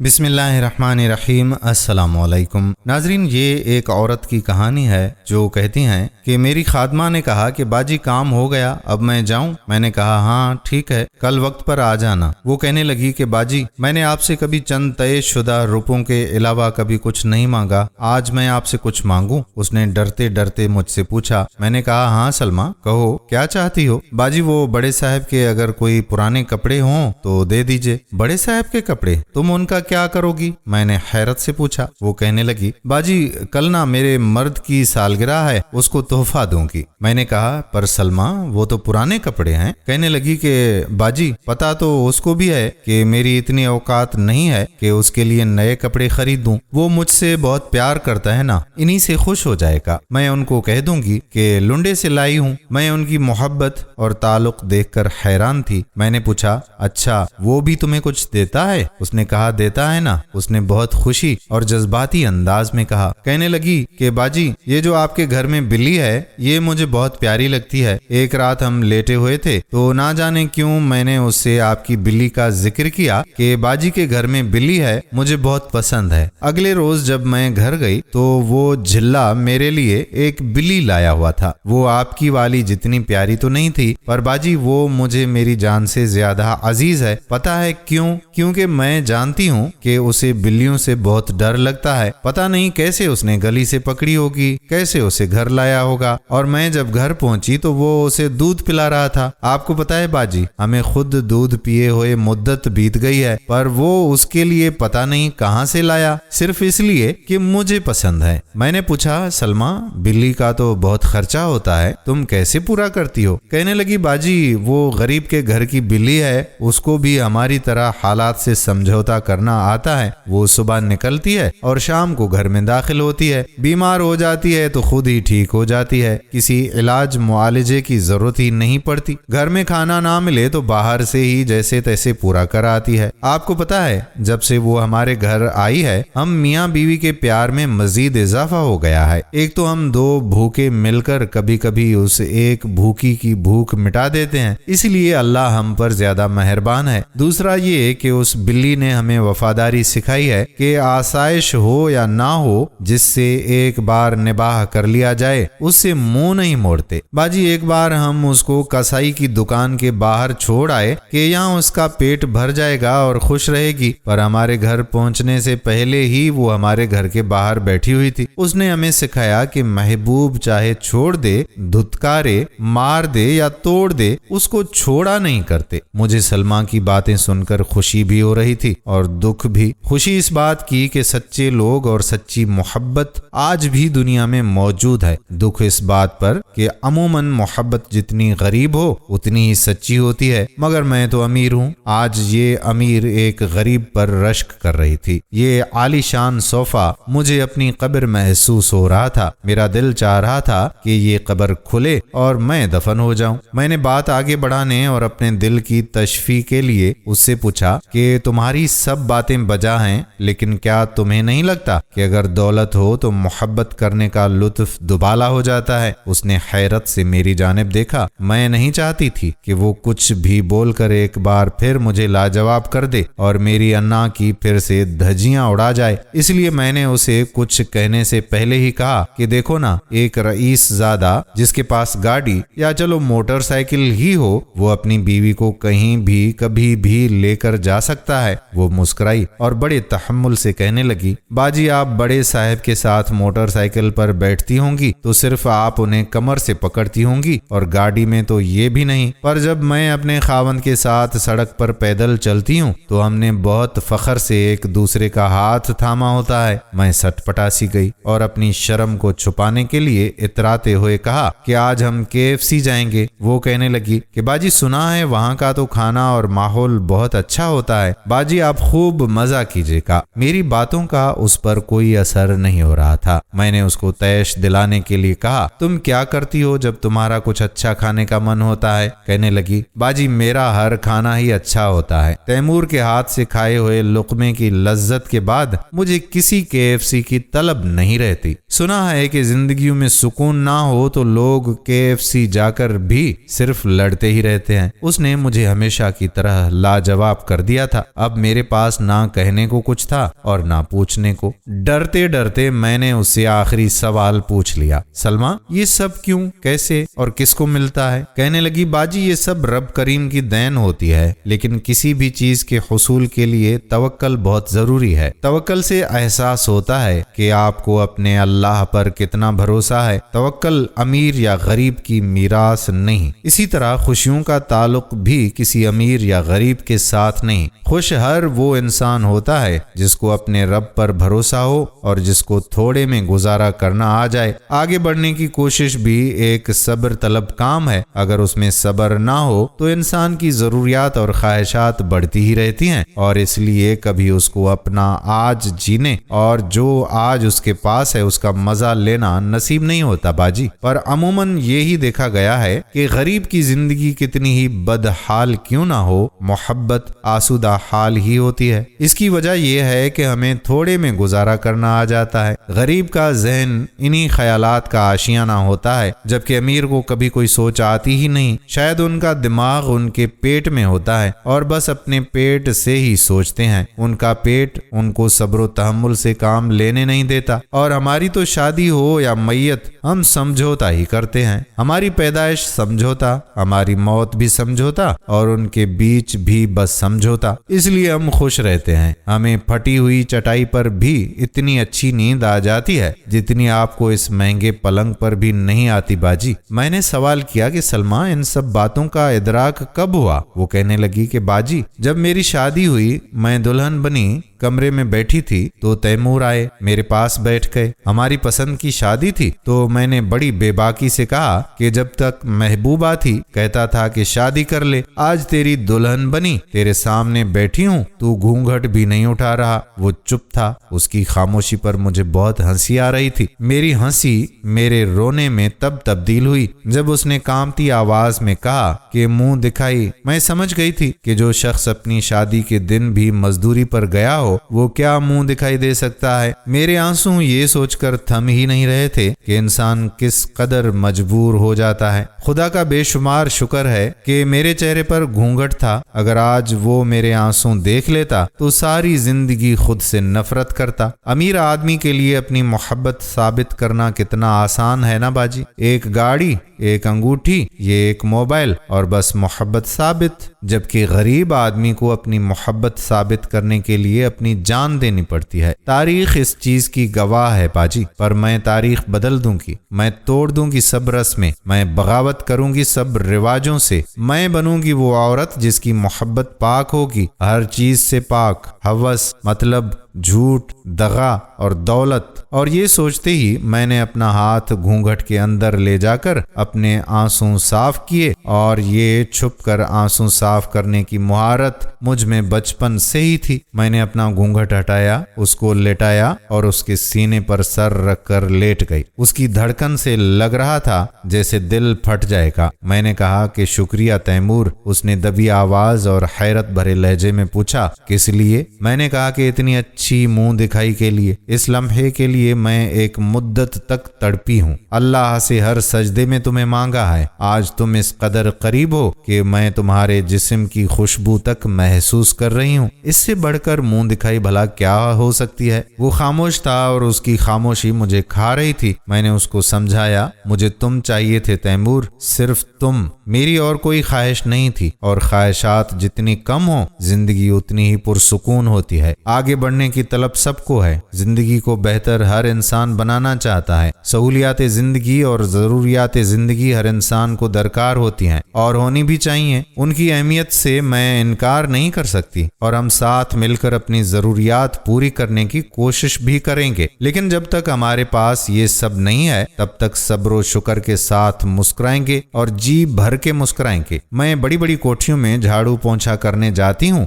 بسم اللہ الرحمن الرحیم۔ السلام علیکم ناظرین، یہ ایک عورت کی کہانی ہے جو کہتی ہیں کہ میری خادمہ نے کہا کہ باجی کام ہو گیا، اب میں جاؤں؟ میں نے کہا ہاں ٹھیک ہے، کل وقت پر آ جانا۔ وہ کہنے لگی کہ باجی میں نے آپ سے کبھی چند طے شدہ روپوں کے علاوہ کبھی کچھ نہیں مانگا، آج میں آپ سے کچھ مانگوں؟ اس نے ڈرتے ڈرتے مجھ سے پوچھا۔ میں نے کہا ہاں سلمہ کہو کیا چاہتی ہو؟ باجی وہ بڑے صاحب کے اگر کوئی پرانے کپڑے ہوں تو دے دیجئے۔ بڑے صاحب کے کپڑے؟ تم ان کا کیا کرو گی؟ میں نے حیرت سے پوچھا۔ وہ کہنے لگی باجی کل نا میرے مرد کی سالگرہ ہے، اس کو تحفہ دوں گی۔ میں نے کہا پر سلمہ وہ تو پرانے کپڑے ہیں۔ کہنے لگی کہ باجی پتا تو اس کو بھی ہے کہ میری اتنی اوقات نہیں ہے کہ اس کے لیے نئے کپڑے خرید دوں، وہ مجھ سے بہت پیار کرتا ہے نا، انہی سے خوش ہو جائے گا۔ میں ان کو کہہ دوں گی کہ لنڈے سے لائی ہوں۔ میں ان کی محبت اور تعلق دیکھ کر حیران تھی۔ میں نے پوچھا اچھا وہ بھی تمہیں کچھ دیتا ہے؟ اس نے کہا دیتا ہے نا۔ اس نے بہت خوشی اور جذباتی انداز میں کہا۔ کہنے لگی کہ باجی یہ جو آپ کے گھر میں بلی ہے یہ مجھے بہت پیاری لگتی ہے۔ ایک رات ہم لیٹے ہوئے تھے تو نہ جانے کیوں میں نے اس سے آپ کی بلی کا ذکر کیا کہ باجی کے گھر میں بلی ہے، مجھے بہت پسند ہے۔ اگلے روز جب میں گھر گئی تو وہ جھلا میرے لیے ایک بلی لایا ہوا تھا۔ وہ آپ کی والی جتنی پیاری تو نہیں تھی، پر باجی وہ مجھے میری جان سے زیادہ عزیز ہے۔ پتہ ہے کیوں؟ کیونکہ میں جانتی ہوں کہ اسے بلیوں سے بہت ڈر لگتا ہے۔ پتہ نہیں کیسے اس نے گلی سے پکڑی ہوگی، کیسے اسے گھر لایا ہوگا، اور میں جب گھر پہنچی تو وہ اسے دودھ پلا رہا تھا۔ آپ کو پتہ ہے باجی ہمیں خود دودھ پیے ہوئے مدت بیت گئی ہے، پر وہ اس کے لیے پتہ نہیں کہاں سے لایا، صرف اس لیے کہ مجھے پسند ہے۔ میں نے پوچھا سلمہ بلی کا تو بہت خرچہ ہوتا ہے، تم کیسے پورا کرتی ہو؟ کہنے لگی باجی وہ غریب کے گھر کی بلی ہے، اس کو بھی ہماری طرح حالات سے سمجھوتا کرنا آتا ہے۔ وہ صبح نکلتی ہے اور شام کو گھر میں داخل ہوتی ہے، بیمار ہو جاتی ہے تو خود ہی ٹھیک ہو جاتی ہے، کسی علاج معالجے کی ضرورت ہی نہیں پڑتی۔ گھر میں کھانا نہ ملے تو باہر سے ہی جیسے تیسے پورا کر آتی ہے۔ آپ کو پتا ہے جب سے وہ ہمارے گھر آئی ہے ہم میاں بیوی کے پیار میں مزید اضافہ ہو گیا ہے۔ ایک تو ہم دو بھوکے مل کر کبھی کبھی اس ایک بھوکی کی بھوک مٹا دیتے ہیں، اس لیے اللہ ہم پر زیادہ مہربان ہے۔ دوسرا یہ کہ اس بلی نے ہمیں وفاداری سکھائی ہے کہ آسائش ہو یا نہ ہو، جس سے ایک بار نباہ کر لیا جائے اس سے منہ نہیں موڑتے۔ باجی ایک بار ہم اس کو کسائی کی دکان کے باہر چھوڑ آئے کہ یہاں اس کا پیٹ بھر جائے گا اور خوش رہے گی، پر ہمارے گھر پہنچنے سے پہلے ہی وہ ہمارے گھر کے باہر بیٹھی ہوئی تھی۔ اس نے ہمیں سکھایا کہ محبوب چاہے چھوڑ دے، دھتکارے، مار دے یا توڑ دے، اس کو چھوڑا نہیں کرتے۔ مجھے سلمہ کی باتیں سن کر خوشی بھی ہو رہی تھی اور دکھ بھی۔ خوشی اس بات کی کہ سچے لوگ اور سچی محبت آج بھی دنیا میں موجود ہے، دکھ اس بات پر کہ عموماً محبت جتنی غریب ہو اتنی ہی سچی ہوتی ہے۔ مگر میں تو امیر ہوں۔ آج یہ امیر ایک غریب پر رشک کر رہی تھی۔ یہ عالی شان صوفہ مجھے اپنی قبر محسوس ہو رہا تھا۔ میرا دل چاہ رہا تھا کہ یہ قبر کھلے اور میں دفن ہو جاؤں۔ میں نے بات آگے بڑھانے اور اپنے دل کی تشفی کے لیے اس سے پوچھا کہ تمہاری سب باتیں بجا ہیں، لیکن کیا تمہیں نہیں لگتا کہ اگر دولت ہو تو محبت کرنے کا لطف دوبالا ہو جاتا ہے؟ اس نے حیرت سے میری جانب دیکھا۔ میں نہیں چاہتی تھی کہ وہ کچھ بھی بول کر ایک بار پھر مجھے لاجواب کر دے اور میری انا کی پھر سے دھجیاں اڑا جائے، اس لیے میں نے اسے کچھ کہنے سے پہلے ہی کہا کہ دیکھو نا، ایک رئیس زادہ جس کے پاس گاڑی یا چلو موٹر سائیکل ہی ہو، وہ اپنی بیوی کو کہیں بھی کبھی بھی لے کر جا سکتا ہے۔ وہ مسکرائی اور بڑے تحمل سے کہنے لگی باجی آپ بڑے صاحب کے ساتھ موٹر سائیکل پر بیٹھتی ہوں گی تو صرف آپ انہیں کمر سے پکڑتی ہوں گی، اور گاڑی میں تو یہ بھی نہیں، پر جب میں اپنے خاوند کے ساتھ سڑک پر پیدل چلتی ہوں تو ہم نے بہت فخر سے ایک دوسرے کا ہاتھ تھاما ہوتا ہے۔ میں سٹ پٹا سی گئی اور اپنی شرم کو چھپانے کے لیے اتراتے ہوئے کہا کہ آج ہم KFC جائیں گے۔ وہ کہنے لگی کہ باجی سنا ہے وہاں کا تو کھانا اور ماحول بہت اچھا ہوتا ہے، باجی آپ خوب مزہ کیجیے گا۔ میری باتوں کا اس پر کوئی اثر نہیں ہو رہا تھا۔ میں نے اس کو تیش دلانے کے لیے کہا تم کیا کرتی ہو جب تمہارا کچھ اچھا کھانے کا من ہوتا ہے؟ کہنے لگی باجی میرا ہر کھانا ہی اچھا ہوتا ہے، تیمور کے ہاتھ سے کھائے ہوئے لقمے کی لذت کے بعد مجھے کسی KFC کی طلب نہیں رہتی۔ سنا ہے کہ زندگیوں میں سکون نہ ہو تو لوگ KFC جا کر بھی صرف لڑتے ہی رہتے ہیں۔ اس نے مجھے ہمیشہ کی طرح لاجواب کر دیا تھا۔ اب میرے پاس نہ کہنے کو کچھ تھا اور نہ پوچھنے کو۔ ڈرتے ڈرتے میں نے اس سے آخری سوال پوچھ لیا، سلمہ یہ سب کیوں، کیسے اور کس کو ملتا ہے؟ کہنے لگی، باجی یہ سب رب کریم کی دین ہوتی ہے، لیکن کسی بھی چیز کے حصول کے لیے توکل بہت ضروری ہے۔ توکل سے احساس ہوتا ہے کہ آپ کو اپنے اللہ پر کتنا بھروسہ ہے۔ توکل امیر یا غریب کی میراث نہیں۔ اسی طرح خوشیوں کا تعلق بھی کسی امیر یا غریب کے ساتھ نہیں۔ خوش ہر وہ انسان ہوتا ہے جس کو اپنے رب پر بھروسہ ہو اور جس کو تھوڑے میں گزارا کرنا آ جائے۔ آگے بڑھنے کی کوشش بھی ایک صبر طلب کام ہے۔ اگر اس میں صبر نہ ہو تو انسان کی ضروریات اور خواہشات بڑھتی ہی رہتی ہیں، اور اس لیے کبھی اس کو اپنا آج جینے اور جو آج اس کے پاس ہے اس کا مزہ لینا نصیب نہیں ہوتا باجی۔ پر عموماً یہی دیکھا گیا ہے کہ غریب کی زندگی کتنی ہی بدحال کیوں نہ ہو، محبت آسودہ حال ہی ہوتی ہے۔ اس کی وجہ یہ ہے کہ ہمیں تھوڑے میں گزارا کرنا آ جاتا ہے۔ غریب کا ذہن انہی خیالات کا آشیانہ ہوتا ہے، جبکہ امیر کو کبھی کوئی سوچ آتی ہی نہیں۔ شاید ان کا دماغ ان کے پیٹ میں ہوتا ہے اور بس اپنے پیٹ سے ہی سوچتے ہیں۔ ان کا پیٹ ان کو صبر و تحمل سے کام لینے نہیں دیتا، اور ہماری تو شادی ہو یا میت ہم سمجھوتا ہی کرتے ہیں۔ ہماری پیدائش سمجھوتا، ہماری موت بھی سمجھوتا، اور ان کے بیچ بھی بس سمجھوتا۔ اس لیے ہم خوش رہتے ہیں۔ ہمیں پھٹی ہوئی چٹائی پر بھی اتنی اچھی نیند آ جاتی ہے جتنی آپ کو اس مہنگے پلنگ پر بھی نہیں آتی باجی۔ میں نے سوال کیا کہ سلمہ ان سب باتوں کا ادراک کب ہوا؟ وہ کہنے لگی کہ باجی جب میری شادی ہوئی، میں دلہن بنی، کمرے میں بیٹھی تھی تو تیمور آئے، میرے پاس بیٹھ گئے۔ ہماری پسند کی شادی تھی تو میں نے بڑی بے باکی سے کہا کہ جب تک محبوبہ تھی کہتا تھا کہ شادی کر لے، آج تیری دلہن بنی، تیرے سامنے بیٹھی ہوں، تو گھونگھٹ بھی نہیں اٹھا رہا۔ وہ چپ تھا۔ اس کی خاموشی پر مجھے بہت ہنسی آ رہی تھی۔ میری ہنسی میرے رونے میں تب تبدیل ہوئی جب اس نے کانپتی آواز میں کہا کہ منہ دکھائی۔ میں سمجھ گئی تھی کہ جو شخص اپنی شادی کے دن بھی مزدوری پر گیا ہو وہ کیا منہ دکھائی دے سکتا ہے۔ میرے آنسو یہ سوچ کر تھم ہی نہیں رہے تھے کہ انسان کس قدر مجبور ہو جاتا ہے۔ خدا کا بے شمار شکر ہے کہ میرے چہرے پر گھونگھٹ تھا۔ اگر آج وہ میرے آنسو دیکھ لیتا تو ساری زندگی خود سے نفرت کرتا۔ امیر آدمی کے لیے اپنی محبت ثابت کرنا کتنا آسان ہے نا باجی۔ ایک گاڑی، ایک انگوٹھی، یہ ایک موبائل، اور بس محبت ثابت۔ جبکہ غریب آدمی کو اپنی محبت ثابت کرنے کے لیے اپنی جان دینی پڑتی ہے۔ تاریخ اس چیز کی گواہ ہے باجی۔ پر میں تاریخ بدل دوں گی، میں توڑ دوں گی سب رسمیں، میں بغاوت کروں گی سب رواجوں سے۔ میں بنوں گی وہ عورت جس کی محبت پاک ہوگی، ہر چیز سے پاک، ہوس، مطلب، جھوٹ، دغا اور دولت۔ اور یہ سوچتے ہی میں نے اپنا ہاتھ گھونگھٹ کے اندر لے جا کر اپنے آنسو صاف کیے، اور یہ چھپ کر آنسو صاف کرنے کی مہارت مجھ میں بچپن سے ہی تھی۔ میں نے اپنا گھونگھٹ ہٹایا، اس کو لٹایا اور اس کے سینے پر سر رکھ کر لیٹ گئی۔ اس کی دھڑکن سے لگ رہا تھا جیسے دل پھٹ جائے گا۔ میں نے کہا کہ شکریہ تیمور۔ اس نے دبی آواز اور حیرت بھرے لہجے میں پوچھا، کس لیے؟ میں نے کہا کہ اتنی اچھی منہ دکھائی کے لیے۔ اس لمحے کے لیے میں ایک مدت تک تڑپی ہوں۔ اللہ سے ہر سجدے میں تمہیں مانگا ہے۔ آج تم اس قدر قریب ہو کہ میں تمہارے جسم کی خوشبو تک محسوس کر رہی ہوں۔ اس سے بڑھ کر منہ دکھائی بھلا کیا ہو سکتی ہے؟ وہ خاموش تھا اور اس کی خاموشی مجھے کھا رہی تھی۔ میں نے اس کو سمجھایا، مجھے تم چاہیے تھے تیمور، صرف تم۔ میری اور کوئی خواہش نہیں تھی، اور خواہشات جتنی کم ہوں زندگی اتنی ہی پرسکون ہوتی ہے۔ آگے بڑھنے کی طلب سب کو ہے۔ زندگی کو بہتر ہر انسان بنانا چاہتا ہے۔ سہولیات زندگی اور ضروریات زندگی ہر انسان کو درکار ہوتی ہیں اور ہونی بھی چاہیے۔ ان کی اہمیت سے میں انکار نہیں کر سکتی، اور ہم ساتھ مل کر اپنی ضروریات پوری کرنے کی کوشش بھی کریں گے۔ لیکن جب تک ہمارے پاس یہ سب نہیں ہے تب تک صبر و شکر کے ساتھ مسکرائیں گے اور جی بھر کے مسکرائیں گے۔ میں بڑی بڑی کوٹھیوں میں جھاڑو پونچھا کرنے جاتی ہوں۔